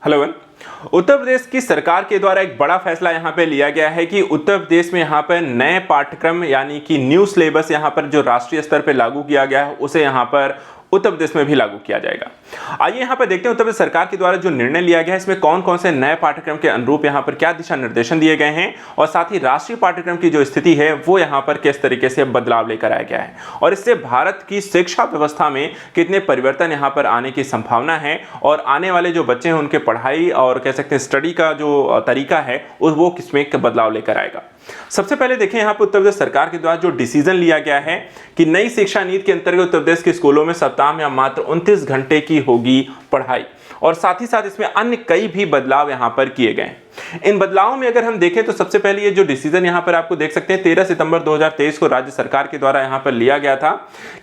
Hello one. Uttar Pradesh की सरकार के द्वारा एक बड़ा फैसला यहाँ पे लिया गया है कि उत्तर प्रदेश में यहाँ पर नए पाठ्यक्रम यानी कि न्यू सिलेबस यहाँ पर जो राष्ट्रीय स्तर पे लागू किया गया है उसे यहाँ पर उत्तर प्रदेश में भी लागू किया जाएगा। आइए यहाँ पर देखते हैं उत्तर प्रदेश सरकार के द्वारा जो निर्णय लिया गया है इसमें कौन कौन से नए पाठ्यक्रम के अनुरूप यहाँ पर क्या दिशा निर्देशन दिए गए हैं और साथ ही राष्ट्रीय पाठ्यक्रम की जो स्थिति है वो यहाँ पर किस तरीके से बदलाव लेकर आया गया है और इससे भारत की शिक्षा व्यवस्था में कितने परिवर्तन यहाँ पर आने की संभावना है और आने वाले जो बच्चे हैं उनके पढ़ाई और कह सकते हैं स्टडी का जो तरीका है वो किसमें बदलाव लेकर आएगा। सबसे पहले देखें यहाँ पर उत्तर प्रदेश सरकार के द्वारा जो डिसीजन लिया गया है कि नई शिक्षा नीति के अंतर्गत उत्तर प्रदेश के स्कूलों में सप्ताह में मात्र 29 घंटे की होगी पढ़ाई और साथ ही साथ इसमें अन्य कई भी बदलाव यहाँ पर किए गए। इन बदलावों में अगर हम देखें तो सबसे पहले ये जो डिसीजन यहाँ पर आपको देख सकते हैं 13 सितंबर 2023 को राज्य सरकार के द्वारा यहाँ पर लिया गया था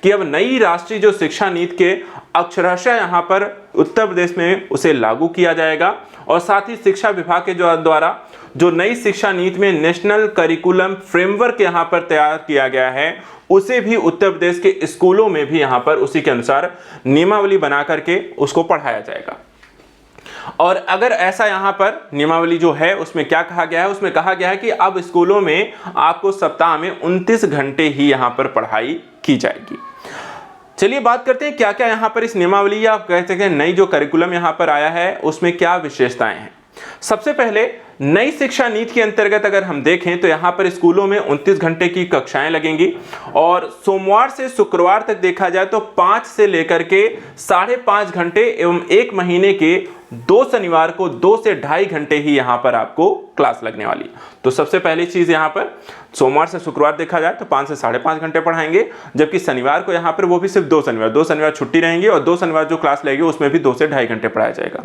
कि अब नई राष्ट्रीय जो शिक्षा नीति के अक्षरशः यहाँ पर उत्तर प्रदेश में उसे लागू किया जाएगा और साथ ही शिक्षा विभाग के द्वारा जो नई शिक्षा नीति में नेशनल करिकुलम फ्रेमवर्क यहाँ पर तैयार किया गया है उसे भी उत्तर प्रदेश के स्कूलों में भी यहाँ पर उसी के अनुसार नियमावली बना करके उसको पढ़ाया जाएगा। और अगर ऐसा यहाँ पर नियमावली जो है उसमें क्या कहा गया है, उसमें कहा गया है कि अब स्कूलों में आपको सप्ताह में 29 घंटे ही यहाँ पर पढ़ाई की जाएगी। चलिए बात करते हैं क्या क्या यहाँ पर इस नियमावली या आप कह सकते हैं नई जो करिकुलम यहाँ पर आया है उसमें क्या विशेषताएं हैं। सबसे पहले नई शिक्षा नीति के अंतर्गत अगर हम देखें तो यहाँ पर स्कूलों में 29 घंटे की कक्षाएं लगेंगी और सोमवार से शुक्रवार तक देखा जाए तो 5 से लेकर के 5.5 घंटे एवं एक महीने के 2 शनिवार को 2 से 2.5 घंटे ही यहाँ पर आपको क्लास लगने वाली है। तो सबसे पहली चीज यहाँ पर सोमवार से शुक्रवार देखा जाए तो 5 से 5.5 घंटे पढ़ाएंगे, जबकि शनिवार को यहाँ पर वो भी सिर्फ 2 शनिवार छुट्टी रहेंगी और 2 शनिवार जो क्लास लगेगी उसमें भी 2 से 2.5 घंटे पढ़ाया जाएगा।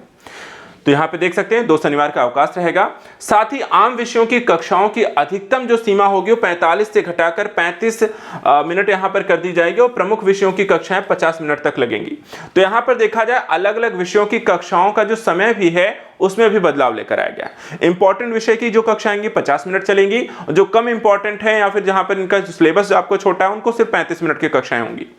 तो यहाँ पे देख सकते हैं 2 शनिवार का अवकाश रहेगा। साथ ही आम विषयों की कक्षाओं की अधिकतम जो सीमा होगी वो 45 से घटाकर 35 मिनट यहाँ पर कर दी जाएगी और प्रमुख विषयों की कक्षाएं 50 मिनट तक लगेंगी। तो यहाँ पर देखा जाए अलग अलग विषयों की कक्षाओं का जो समय भी है उसमें भी बदलाव लेकर आया गया। इंपॉर्टेंट विषय की जो कक्षाएं 50 मिनट चलेंगी, जो कम इंपॉर्टेंट है या फिर जहां पर इनका सिलेबस आपको छोटा है उनको सिर्फ 35 मिनट की कक्षाएं होंगी।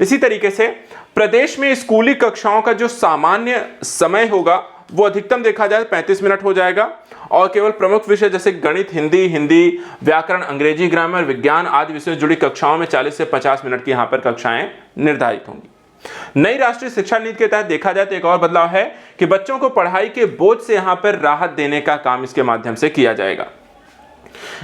इसी तरीके से प्रदेश में स्कूली कक्षाओं का जो सामान्य समय होगा वो अधिकतम देखा जाए 35 मिनट हो जाएगा और केवल प्रमुख विषय जैसे गणित, हिंदी, व्याकरण, अंग्रेजी, ग्रामर, विज्ञान आदि विषयों से जुड़ी कक्षाओं में 40 से 50 मिनट की यहाँ पर कक्षाएं निर्धारित होंगी। नई राष्ट्रीय शिक्षा नीति के तहत देखा जाए तो एक और बदलाव है कि बच्चों को पढ़ाई के बोझ से यहाँ पर राहत देने का काम इसके माध्यम से किया जाएगा।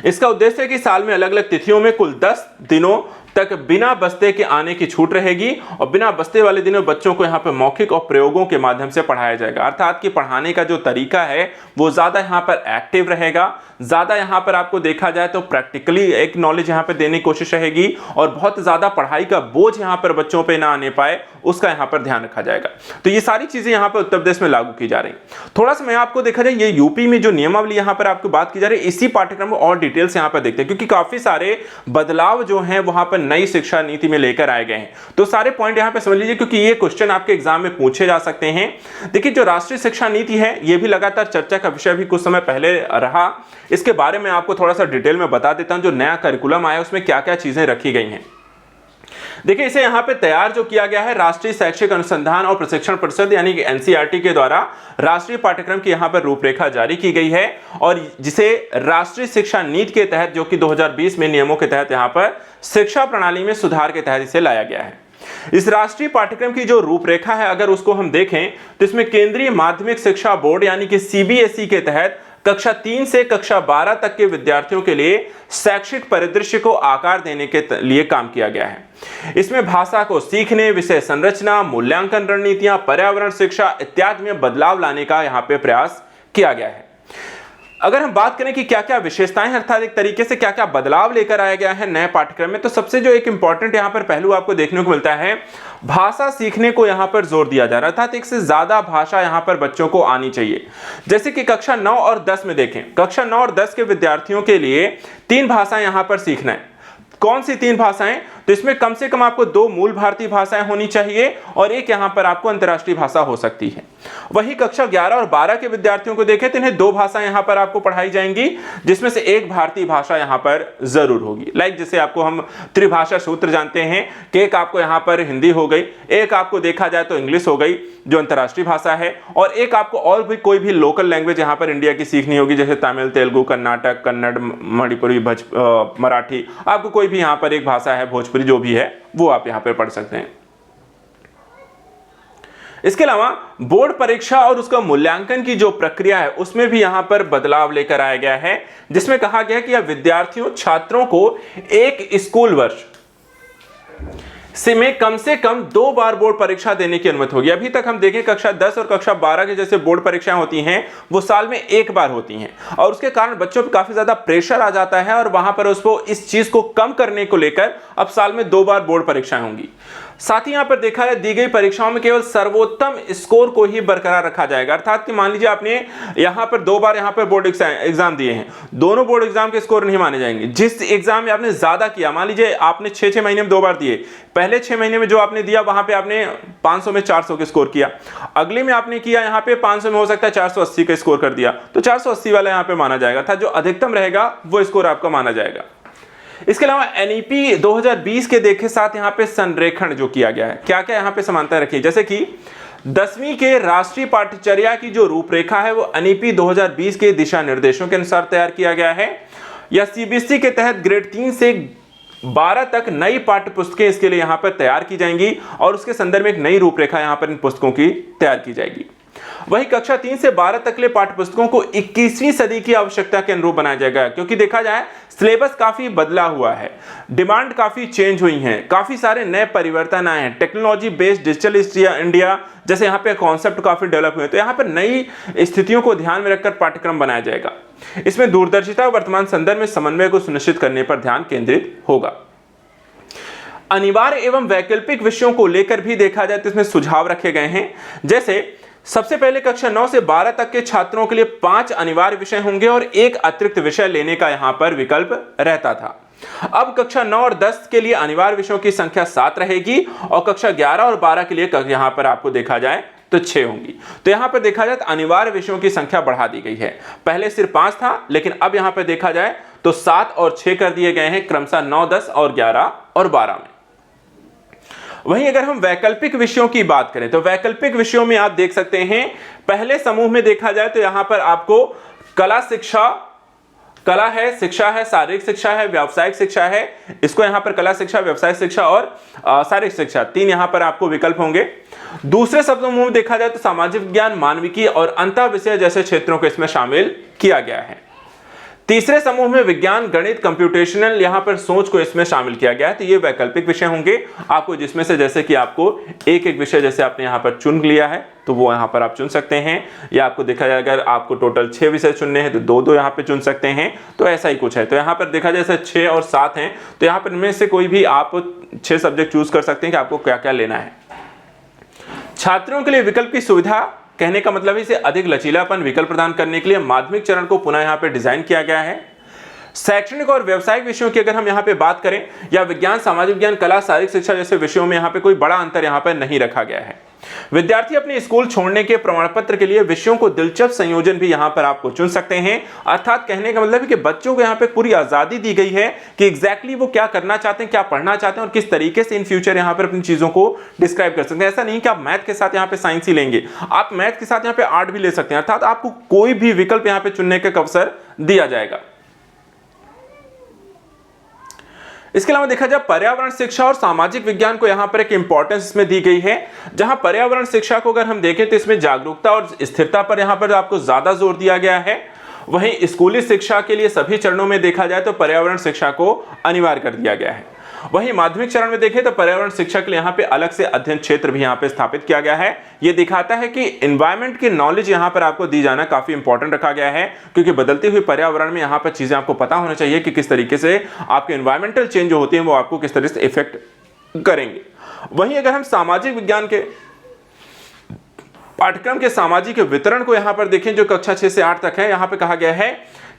इसका उद्देश्य है कि साल में अलग अलग तिथियों में कुल 10 दिनों तक बिना बस्ते के आने की छूट रहेगी और बिना बस्ते वाले दिनों बच्चों को यहाँ पर मौखिक और प्रयोगों के माध्यम से पढ़ाया जाएगा। अर्थात कि पढ़ाने का जो तरीका है वो ज्यादा यहाँ पर एक्टिव रहेगा, ज्यादा यहाँ पर आपको देखा जाए तो प्रैक्टिकली एक नॉलेज यहाँ पर देने की कोशिश रहेगी और बहुत ज्यादा पढ़ाई का बोझ यहाँ पर बच्चों पर ना आने पाए उसका यहाँ पर ध्यान रखा जाएगा। तो ये सारी चीजें यहाँ पर उत्तर प्रदेश में लागू की जा रही। थोड़ा सा मैं आपको देखा जाए ये यूपी में जो नियमावली यहाँ पर आपको बात की जा रही है इसी पाठ्यक्रम को और डिटेल से यहाँ पर देखते हैं क्योंकि काफी सारे बदलाव जो हैं वहां पर नई शिक्षा नीति में लेकर आए गए हैं। तो सारे पॉइंट यहां पे समझ लीजिए क्योंकि ये क्वेश्चन आपके एग्जाम में पूछे जा सकते हैं। देखिए जो राष्ट्रीय शिक्षा नीति है ये भी लगातार चर्चा का विषय भी कुछ समय पहले रहा। इसके बारे में आपको थोड़ा सा डिटेल में बता देता हूं जो नया करिकुलम आया उसमें क्या क्या चीजें रखी गई हैं। देखिए इसे यहाँ पे तैयार जो किया गया है राष्ट्रीय शैक्षिक अनुसंधान और प्रशिक्षण परिषद यानी कि एनसीईआरटी के द्वारा राष्ट्रीय पाठ्यक्रम की यहाँ पर रूपरेखा जारी की गई है और जिसे राष्ट्रीय शिक्षा नीति के तहत जो कि 2020 में नियमों के तहत यहाँ पर शिक्षा प्रणाली में सुधार के तहत इसे लाया गया है। इस राष्ट्रीय पाठ्यक्रम की जो रूपरेखा है अगर उसको हम देखें तो इसमें केंद्रीय माध्यमिक शिक्षा बोर्ड यानी कि सीबीएसई के तहत कक्षा 3 से कक्षा 12 तक के विद्यार्थियों के लिए शैक्षिक परिदृश्य को आकार देने के लिए काम किया गया है। इसमें भाषा को सीखने, विषय संरचना, मूल्यांकन रणनीतियां, पर्यावरण शिक्षा इत्यादि में बदलाव लाने का यहाँ पे प्रयास किया गया है। अगर हम बात करें कि क्या क्या विशेषताएं हैं अर्थात एक तरीके से क्या क्या बदलाव लेकर आया गया है नए पाठ्यक्रम में, तो सबसे जो एक इंपॉर्टेंट यहाँ पर पहलू आपको देखने को मिलता है भाषा सीखने को यहाँ पर जोर दिया जा रहा है अर्थात एक से ज्यादा भाषा यहाँ पर बच्चों को आनी चाहिए। जैसे कि कक्षा 9 और 10 में देखें, कक्षा 9 और 10 के विद्यार्थियों के लिए 3 भाषाएं यहाँ पर सीखना है। कौन सी 3 भाषाएं? तो इसमें कम से कम आपको 2 मूल भारतीय भाषाएं होनी चाहिए और एक यहां पर आपको अंतर्राष्ट्रीय भाषा हो सकती है। वही कक्षा 11 और 12 के विद्यार्थियों को देखें तो इन्हें 2 भाषाएं यहां पर आपको पढ़ाई जाएंगी, जिसमें से एक भारतीय भाषा यहां पर जरूर होगी। लाइक जैसे आपको हम त्रिभाषा सूत्र जानते हैं कि एक आपको यहां पर हिंदी हो गई, एक आपको देखा जाए तो इंग्लिश हो गई जो अंतर्राष्ट्रीय भाषा है, और एक आपको और भी कोई भी लोकल लैंग्वेज यहां पर इंडिया की सीखनी होगी, जैसे तमिल, तेलुगु, कर्नाटक, कन्नड़, मणिपुरी, मराठी, आपको कोई भी यहां पर एक भाषा है, भोजपुरी जो भी है वो आप यहां पर पढ़ सकते हैं। इसके अलावा बोर्ड परीक्षा और उसका मूल्यांकन की जो प्रक्रिया है उसमें भी यहां पर बदलाव लेकर आया गया है, जिसमें कहा गया है कि विद्यार्थियों छात्रों को एक स्कूल वर्ष में कम से कम 2 बार बोर्ड परीक्षा देने की अनुमति होगी। अभी तक हम देखें कक्षा 10 और कक्षा 12 के जैसे बोर्ड परीक्षाएं होती हैं वो साल में 1 बार होती हैं, और उसके कारण बच्चों पर काफी ज्यादा प्रेशर आ जाता है और वहां पर उसको इस चीज को कम करने को लेकर अब साल में 2 बार बोर्ड परीक्षाएं होंगी। साथ ही यहां पर देखा है दी गई परीक्षाओं में केवल सर्वोत्तम स्कोर को ही बरकरार रखा जाएगा, अर्थात कि मान लीजिए आपने यहां पर 2 बार यहां पर बोर्ड एग्जाम दिए हैं, दोनों बोर्ड एग्जाम के स्कोर नहीं माने जाएंगे। जिस एग्जाम में आपने ज्यादा किया, मान लीजिए आपने 6 महीने में 2 बार दिए, पहले 6 महीने में जो आपने दिया वहां पे आपने 500 में 400 के स्कोर किया, अगले में आपने किया यहां पे 500 में हो सकता है 480 का स्कोर कर दिया, तो 480 वाला यहां पे माना जाएगा, था जो अधिकतम रहेगा वो स्कोर आपका माना जाएगा। इसके अलावा एनईपी 2020 के देखे साथ यहां पे संरेखण जो किया गया है, क्या क्या यहां पे समानता रखी, जैसे कि 10वीं के राष्ट्रीय पाठ्यचर्या की जो रूपरेखा है वो एनईपी 2020 के दिशा निर्देशों के अनुसार तैयार किया गया है, या सीबीएसई के तहत ग्रेड 3 से 12 तक नई पाठ्य पुस्तकें इसके लिए यहां पर तैयार की जाएंगी और उसके संदर्भ में एक नई रूपरेखा यहां पर इन पुस्तकों की तैयार की जाएगी। वही कक्षा 3 से 12 तक के पाठ्य पुस्तकों को 21वीं सदी की आवश्यकता के अनुरूप बनाया जाएगा, क्योंकि देखा जाए सिलेबस काफी बदला हुआ है, डिमांड काफी चेंज हुई है, काफी सारे नए परिवर्तन आए हैं, टेक्नोलॉजी बेस्ड डिजिटल इंडिया जैसे यहाँ पे कॉन्सेप्ट काफी डेवलप हुए, तो यहाँ पर नई स्थितियों को ध्यान में रखकर पाठ्यक्रम बनाया जाएगा। इसमें दूरदर्शिता वर्तमान संदर्भ में समन्वय को सुनिश्चित करने पर ध्यान केंद्रित होगा। अनिवार्य एवं वैकल्पिक विषयों को लेकर भी देखा जाए तो इसमें सुझाव रखे गए हैं, जैसे सबसे पहले कक्षा 9 से 12 तक के छात्रों के लिए 5 अनिवार्य विषय होंगे और 1 अतिरिक्त विषय लेने का यहां पर विकल्प रहता था। अब कक्षा 9 और 10 के लिए अनिवार्य विषयों की संख्या 7 रहेगी और कक्षा 11 और 12 के लिए यहां पर आपको देखा जाए तो 6 होंगी। तो यहां पर देखा जाए तो अनिवार्य विषयों की संख्या बढ़ा दी गई है, पहले सिर्फ 5 था, लेकिन अब यहां पर देखा जाए तो 7 और 6 कर दिए गए हैं क्रमशः 9, 10 और 11 और 12 में। वहीं अगर हम वैकल्पिक विषयों की बात करें तो वैकल्पिक विषयों में आप देख सकते हैं, पहले समूह में देखा जाए तो यहां पर आपको कला है, शिक्षा है, शारीरिक शिक्षा है, व्यावसायिक शिक्षा है, इसको यहां पर कला शिक्षा, व्यावसायिक शिक्षा और शारीरिक शिक्षा 3 यहां पर आपको विकल्प होंगे। दूसरे समूह में देखा जाए तो सामाजिक विज्ञान, मानविकी और अंतः विषय जैसे क्षेत्रों को इसमें शामिल किया गया है। तीसरे समूह में विज्ञान, गणित, कंप्यूटेशनल यहां पर सोच को इसमें शामिल किया गया है, तो ये वैकल्पिक विषय होंगे आपको, जिसमें से जैसे कि आपको एक एक विषय जैसे आपने यहां पर चुन लिया है तो वो यहां पर आप चुन सकते हैं, या आपको देखा जाए अगर आपको टोटल 6 विषय चुनने हैं तो 2-2 यहां पे चुन सकते हैं, तो ऐसा ही कुछ है। तो यहां पर देखा जाए जैसे 6 और 7 हैं, तो यहां पर इनमें से कोई भी आप 6 सब्जेक्ट चूज कर सकते हैं कि आपको क्या क्या लेना है। छात्रों के लिए विकल्प की सुविधा कहने का मतलब इसे अधिक लचीलापन विकल्प प्रदान करने के लिए माध्यमिक चरण को पुनः यहां पे डिजाइन किया गया है। शैक्षणिक और व्यावसायिक विषयों की अगर हम यहां पे बात करें, या विज्ञान, सामाजिक विज्ञान, कला, शारीरिक शिक्षा जैसे विषयों में यहां पे कोई बड़ा अंतर यहां पे नहीं रखा गया है। विद्यार्थी अपने स्कूल छोड़ने के प्रमाण पत्र के लिए विषयों को दिलचस्प संयोजन भी यहां पर आपको चुन सकते हैं, अर्थात कहने का मतलब है कि बच्चों को यहां पे पूरी आजादी दी गई है कि एग्जैक्टली वो क्या करना चाहते हैं, क्या पढ़ना चाहते हैं और किस तरीके से इन फ्यूचर यहां पर अपनी चीजों को डिस्क्राइब कर सकते हैं। ऐसा नहीं कि आप मैथ के साथ यहां पे साइंस ही लेंगे, आप मैथ के साथ यहां पे आर्ट भी ले सकते हैं, अर्थात आपको कोई भी विकल्प यहां पे चुनने का अवसर दिया जाएगा। इसके अलावा देखा जाए पर्यावरण शिक्षा और सामाजिक विज्ञान को यहां पर एक इंपॉर्टेंस इसमें दी गई है, जहां पर्यावरण शिक्षा को अगर हम देखें तो इसमें जागरूकता और स्थिरता पर यहां पर आपको ज्यादा जोर दिया गया है। वहीं स्कूली शिक्षा के लिए सभी चरणों में देखा जाए तो पर्यावरण शिक्षा को अनिवार्य कर दिया गया है। वहीं माध्यमिक चरण में देखें तो पर्यावरण शिक्षा के लिए यहाँ पे अलग से अध्ययन क्षेत्र भी यहाँ पे स्थापित किया गया है। ये दिखाता है कि एनवायरनमेंट की नॉलेज यहाँ पर आपको दी जाना काफी इंपॉर्टेंट रखा गया है, क्योंकि बदलते हुए पर्यावरण में यहाँ पर चीजें आपको पता होना चाहिए कि किस तरीके से आपके एनवायरमेंटल चेंज जो होते हैं वो आपको किस तरह से इफेक्ट करेंगे। वहीं अगर हम सामाजिक विज्ञान के पाठ्यक्रम के सामाजिक वितरण को यहाँ पर देखें, जो कक्षा 6 से 8 तक है, यहाँ पे कहा गया है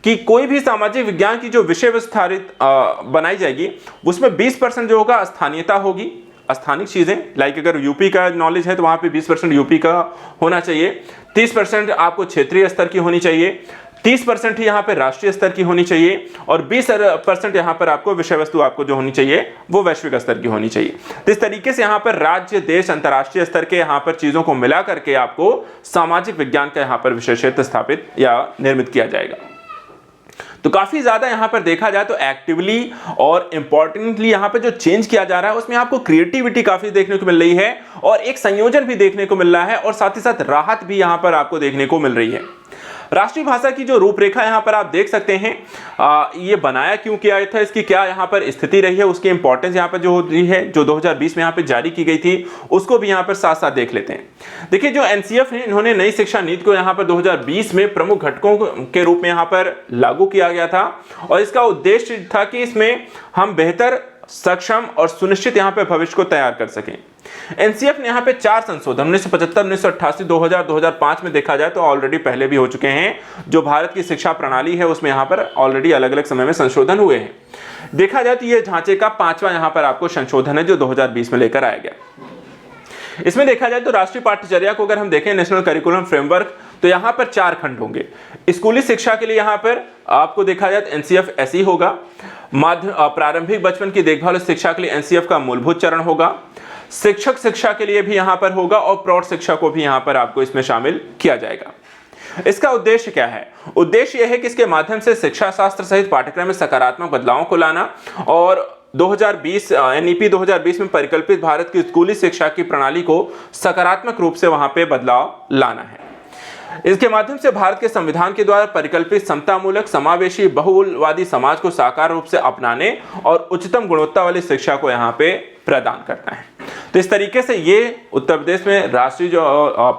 कि कोई भी सामाजिक विज्ञान की जो विषय वस्तु बनाई जाएगी उसमें 20% जो होगा स्थानीयता होगी, स्थानिक चीजें, लाइक अगर यूपी का नॉलेज है तो वहां पे 20% यूपी का होना चाहिए, 30% आपको क्षेत्रीय स्तर की होनी चाहिए, 30% ही यहाँ पे राष्ट्रीय स्तर की होनी चाहिए और 20% यहाँ पर आपको विषय वस्तु आपको जो होनी चाहिए वो वैश्विक स्तर की होनी चाहिए। तो इस तरीके से यहाँ पर राज्य, देश, अंतर्राष्ट्रीय स्तर के यहाँ पर चीजों को मिला करके आपको सामाजिक विज्ञान का यहाँ पर विषय क्षेत्र स्थापित या निर्मित किया जाएगा। तो काफी ज्यादा यहां पर देखा जाए तो एक्टिवली और इंपॉर्टेंटली यहां पर जो चेंज किया जा रहा है उसमें आपको क्रिएटिविटी काफी देखने को मिल रही है और एक संयोजन भी देखने को मिल रहा है और साथ ही साथ राहत भी यहां पर आपको देखने को मिल रही है। राष्ट्रीय भाषा की जो रूपरेखा यहां पर आप देख सकते हैं, ये बनाया क्यों किया था, इसकी क्या यहां पर स्थिति रही है, उसकी इंपॉर्टेंस यहां पर जो होती है, जो 2020 में यहां पर जारी की गई थी, उसको भी यहां पर साथ साथ देख लेते हैं। देखिए, जो एनसीएफ है, इन्होंने नई शिक्षा नीति को यहां पर 2020 में प्रमुख घटकों के रूप में यहां पर लागू किया गया था और इसका उद्देश्य था कि इसमें हम बेहतर, सक्षम और सुनिश्चित यहां पर भविष्य को तैयार कर सकें। एनसीएफ ने यहां पे 4 संशोधन 1975, 1988, 2000, 2005 में देखा जाए तो ऑलरेडी पहले भी हो चुके हैं। जो भारत की शिक्षा प्रणाली है उसमें यहां पर ऑलरेडी अलग अलग समय में संशोधन हुए हैं। देखा जाए तो ये ढांचे का 5वां यहां पर आपको संशोधन है जो 2020 में लेकर आया गया। इसमें देखा जाए तो राष्ट्रीय पाठ्यचर्या को अगर हम देखें, नेशनल करिकुलम फ्रेमवर्क, तो यहां पर 4 खंड होंगे। स्कूली शिक्षा के लिए यहां पर आपको देखा जाए तो एनसीएफ ऐसी होगा, प्रारंभिक बचपन की देखभाल शिक्षा के लिए एनसीएफ का मूलभूत चरण होगा, शिक्षक शिक्षा के लिए भी यहां पर होगा और प्रौढ़ शिक्षा को भी यहां पर आपको इसमें शामिल किया जाएगा। इसका उद्देश्य क्या है? उद्देश्य यह है कि इसके माध्यम से शिक्षा शास्त्र सहित पाठ्यक्रम में सकारात्मक बदलावों को लाना और 2020 एनईपी 2020 में परिकल्पित भारत की स्कूली शिक्षा की प्रणाली को सकारात्मक रूप से वहां पे बदलाव लाना है। इसके माध्यम से भारत के संविधान के द्वारा परिकल्पित समतामूलक, समावेशी, बहुलवादी समाज को साकार रूप से अपनाने और उच्चतम गुणवत्ता वाली शिक्षा को यहाँ पे प्रदान करना है। तो इस तरीके से ये उत्तर प्रदेश में राष्ट्रीय जो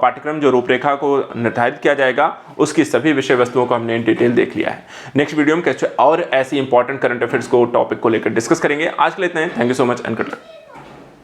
पाठ्यक्रम जो रूपरेखा को निर्धारित किया जाएगा उसकी सभी विषय वस्तुओं को हमने इन डिटेल देख लिया है। नेक्स्ट वीडियो में कैसे और ऐसी इंपॉर्टेंट करंट अफेयर्स को टॉपिक को लेकर डिस्कस करेंगे। आज के लिए इतना ही। Thank you so much and good luck.